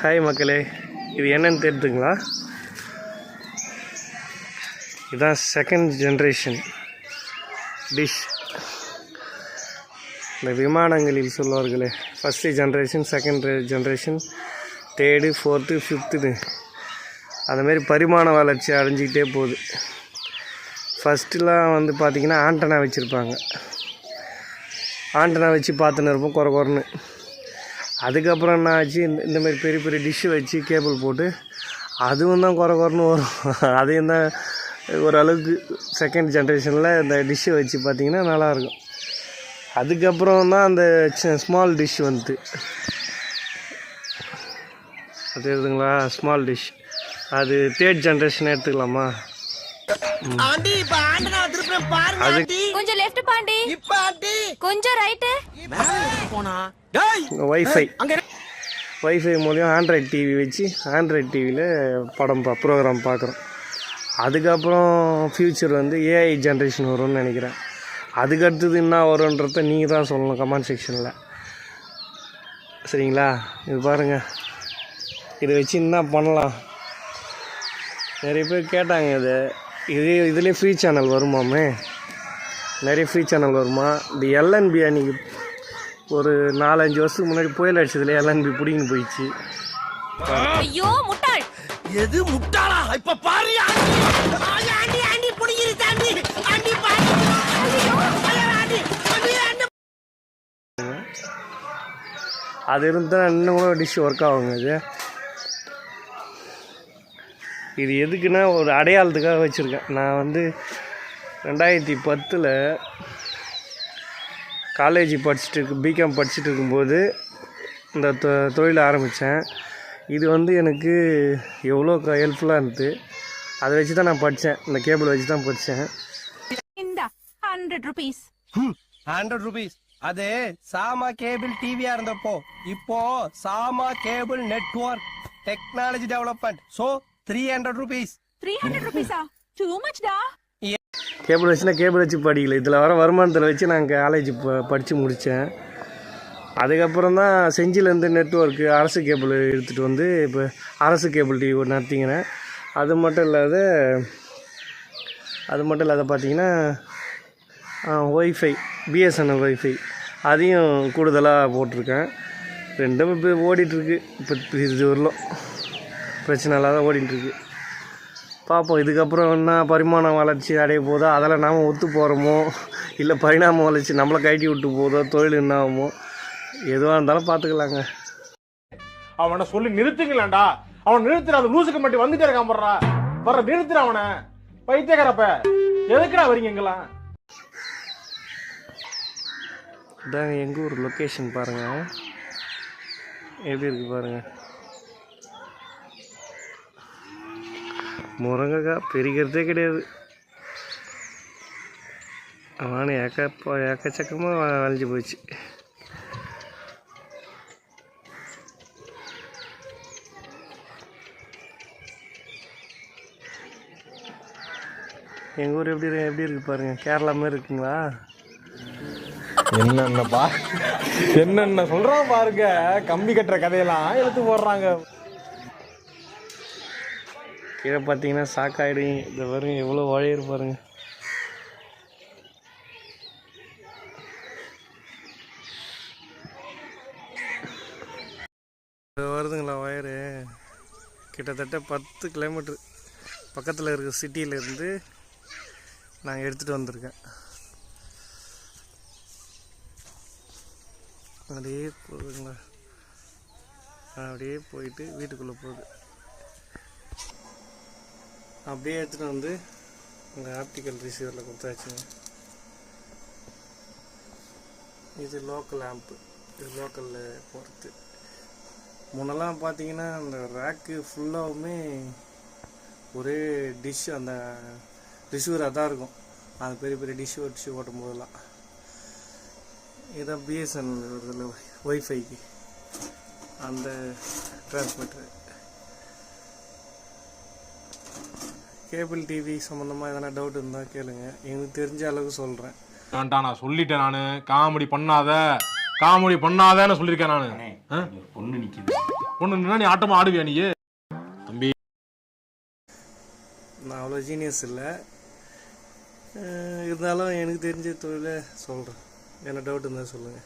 Hi மக்களே, இது என்னன்னு தெரிஞ்சுங்களா? இதுதான் செகண்ட் ஜென்ரேஷன் டிஷ். இந்த விமானங்களில் சொல்வார்களே, first generation, second generation, third, fourth, ஃபிஃப்த்துன்னு அதுமாரி பரிமாண வளர்ச்சி அடைஞ்சிக்கிட்டே போகுது. ஃபஸ்ட்டுலாம் வந்து பார்த்திங்கன்னா ஆண்டனா வச்சுருப்பாங்க. ஆண்டனா வச்சு பார்த்துன்னு இருப்போம் குறைன்னு. அதுக்கப்புறம் என்ன ஆச்சு, இந்தமாரி பெரிய பெரிய டிஷ்ஷு வச்சு கேபிள் போட்டு அதுவும் தான் குறைன்னு வரும். அதையும் தான் ஓரளவுக்கு செகண்ட் ஜென்ரேஷனில் இந்த டிஷ்ஷை வச்சு பார்த்திங்கன்னா நல்லாயிருக்கும். அதுக்கப்புறம் தான் அந்த ஸ்மால் டிஷ் வந்து அது இருக்குங்களா, ஸ்மால் டிஷ். அது தேர்ட் ஜென்ரேஷன் எடுத்துக்கலாமா? அது கொஞ்சம் லெஃப்ட் பாண்டி, கொஞ்சம் ரைட்டு போனா வைஃபை மூலியம் ஆண்ட்ராய்ட் டிவி வச்சு ஆண்ட்ராய்ட் டிவியில் ப்ரோக்ராம் பார்க்குறோம். அதுக்கப்புறம் ஃப்யூச்சர் வந்து ஏஐ ஜென்ரேஷன் வரும்னு நினைக்கிறேன். அதுக்கடுத்தது என்ன வரும்ன்றத நீங்கள் தான் சொல்லணும் கமெண்ட் செக்ஷனில், சரிங்களா? இது பாருங்கள், இதை வச்சு என்ன பண்ணலாம்? நிறைய பேர் கேட்டாங்க இதுலேயே ஃப்ரீ சேனல் வருமாமே, நிறைய ஃப்ரீ சேனல் வருமா? இந்த எல்என்பி அன்றைக்கி ஒரு 4-5 வருஷத்துக்கு முன்னாடி புயல் அடிச்சதுல எல்என்பி பிடிங்கின்னு போயிடுச்சு. ஐயோ முட்டாள், எது முட்டாளா? இப்ப பாரு, அது இருந்தால் இன்னும் கூட டிஷ் ஒர்க் ஆகுங்க. இது எதுக்குன்னா ஒரு அடையாளத்துக்காக வச்சுருக்கேன். நான் வந்து 2010 காலேஜ் பிகாம் படிச்சுட்டு இருக்கும்போது இந்த தொழிலை ஆரம்பித்தேன். இது வந்து எனக்கு எவ்வளோ ஹெல்ப்ஃபுல்லாக இருந்தது. அதை வச்சு தான் நான் படித்தேன், இந்த கேபிள் வச்சு தான் படித்தேன். 100 rupees. 100 rupees. அது சாமா கேபிள் டிவியா இருந்தப்போ, இப்போ சாமா cable network technology development. So 300 rupees. 300 rupees? Too much da. Cable வச்சுனா கேபிள் வச்சு படிக்கல, இதில் வர வருமானத்தில் வச்சு நான் காலேஜ் படித்து முடித்தேன். அதுக்கப்புறம் தான் செஞ்சிலேருந்து நெட்வொர்க்கு அரசு கேபிள் எடுத்துகிட்டு வந்து இப்போ அரசு கேபிள் டிவி ஒன்று நடத்திங்கிறேன். அது மட்டும் இல்லாத பார்த்திங்கன்னா ஒய்ஃபை, பிஎஸ்என்எல் ஒய்ஃபை அதையும் கூடுதலாக போட்டிருக்கேன். ரெண்டும் இப்போ ஓடிட்டுருக்கு. இப்போ இது வரலாம் பிரச்சனை இல்லாத ஓடிட்டுருக்கு. பார்ப்போம் இதுக்கப்புறம் என்ன பரிமாண வளர்ச்சி அடைய போதோ, அதில் நாம் ஒத்து போகிறோமோ, இல்லை பரிணாம வளர்ச்சி நம்மளை கட்டி விட்டு போதோ, தொழில் என்ன ஆகுமோ, எதுவாக இருந்தாலும் பார்த்துக்கலாங்க. அவனை சொல்லி நிறுத்துங்களேன்டா. அவன் நிறுத்துற, அது லூசுக்கு மட்டும் வந்துட்டே இருக்கான். வர்ற நிறுத்துற அவனை, பைத்தியக்காரப்ப. எதுக்குடா வரீங்க எங்கெல்லாம்? இதாங்க எங்கள் ஊர் லொக்கேஷன் பாருங்கள், எப்படி இருக்குது பாருங்கள். முருங்கைக்காய் பெருகிறதே கிடையாது. அவனு ஏக்கச்சக்கமாக வளைஞ்சி போச்சு. எங்கள் ஊர் எப்படி இருக்குது பாருங்கள், கேரளா மாதிரி இருக்குங்களா? என்னென்ன சொல்றான் பாருங்க. கம்பி கட்டுற கதையெல்லாம் எடுத்து போடுறாங்க. கீழே பார்த்தீங்கன்னா சாக்காயிடும். இந்த பாருங்க எவ்வளோ வழியிரு பாருங்க. வருதுங்களா வயரு? கிட்டத்தட்ட 10 கிலோமீட்ரு பக்கத்தில் இருக்க சிட்டியிலேருந்து நாங்கள் எடுத்துகிட்டு வந்திருக்கேன். அப்படியே போகுதுங்களா, அப்படியே போயிட்டு வீட்டுக்குள்ளே போகுது. அப்படியே எடுத்துகிட்டு வந்து இந்த ஆப்டிக்கல் ரிசீவரில் கொடுத்தாச்சுங்க. இது லோக்கல் ஆம்பு, இது லோக்கலில் போகிறது. முன்னெல்லாம் பார்த்தீங்கன்னா அந்த ரேக்கு ஃபுல்லாகவுமே ஒரே டிஷ், அந்த ரிசீவராக தான் இருக்கும். அது பெரிய பெரிய டிஷ்ஷு வச்சு ஓட்டும் போதெல்லாம். இதான் பிஎஸ்என்எல் வருதில்ல ஒய்ஃபைக்கு, அந்த டிரான்ஸ்மிட்டரு. கேபிள் டிவி சம்மந்தமாக எதனா டவுட் இருந்தால் கேளுங்க, எனக்கு தெரிஞ்ச அளவுக்கு சொல்கிறேன். நான் சொல்லிட்டேன், நான் காமெடி பண்ணாத. காமெடி பண்ணாதான்னு சொல்லியிருக்கேன் நானு. பொண்ணு நிக்குது. பொண்ணு நின்னா நீ ஆட்டமா ஆடுவியா நீ? தம்பி நான் அவ்வளோ ஜீனியஸ் இல்லை, இருந்தாலும் எனக்கு தெரிஞ்ச தொழிலை சொல்கிறேன். என்ன டவுட் இருந்தால் சொல்லுங்கள்.